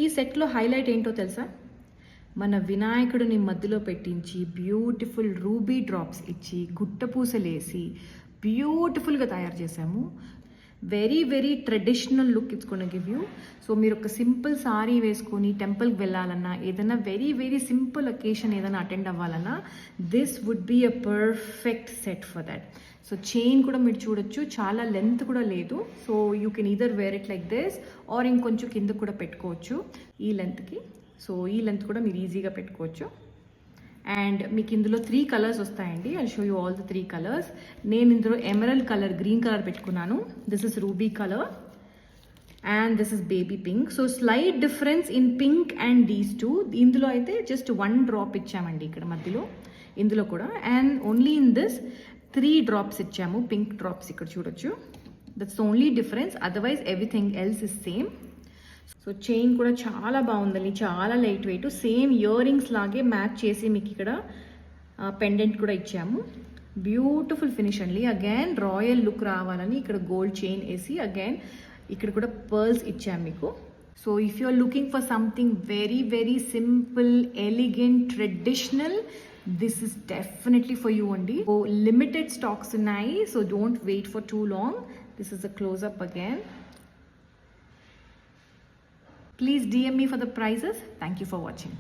ఈ సెట్లో హైలైట్ ఏంటో తెలుసా? మన వినాయకుడిని మధ్యలో పెట్టించి బ్యూటిఫుల్ రూబీ డ్రాప్స్ ఇచ్చి గుట్టపూసలేసి బ్యూటిఫుల్గా తయారు చేసాము. Very very traditional look it's gonna give you. So మీరు ఒక సింపుల్ సారీ వేసుకొని టెంపుల్కి వెళ్ళాలన్నా, ఏదైనా వెరీ వెరీ సింపుల్ అకేషన్ ఏదైనా అటెండ్ అవ్వాలన్నా this would be a perfect set for that. So chain కూడా మీరు చూడొచ్చు, చాలా లెంత్ కూడా లేదు. So you can either wear it like this or ఇంకొంచెం కింద కూడా పెట్టుకోవచ్చు ఈ లెంత్కి. సో ఈ లెంత్ కూడా మీరు ఈజీగా పెట్టుకోవచ్చు. అండ్ మీకు ఇందులో 3 కలర్స్ వస్తాయండి. I show you all the 3 colours. నేను ఇందులో ఎమరల్డ్ కలర్, గ్రీన్ కలర్ పెట్టుకున్నాను. This is ruby colour and this is baby pink. So slight difference in pink and these two. ఇందులో అయితే జస్ట్ 1 డ్రాప్ ఇచ్చామండి ఇక్కడ మధ్యలో, ఇందులో కూడా. And only in this 3 drops ఇచ్చాము, పింక్ డ్రాప్స్ ఇక్కడ చూడొచ్చు. That's only difference, otherwise everything else is same. So chain కూడా చాలా బాగుందండి, చాలా light weight. Same ear rings లాగే మ్యాచ్ చేసి మీకు ఇక్కడ పెండెంట్ కూడా ఇచ్చాము. బ్యూటిఫుల్ ఫినిష్ అండి. అగైన్ రాయల్ లుక్ రావాలని ఇక్కడ గోల్డ్ చైన్ వేసి అగైన్ ఇక్కడ కూడా పర్ల్స్ ఇచ్చాము మీకు. So if you are looking for something very very simple, elegant, traditional, this is definitely for you అండి. సో లిమిటెడ్ స్టాక్స్ ఉన్నాయి, so don't wait for too long. This is a close up again. Please DM me for the prices. Thank you for watching.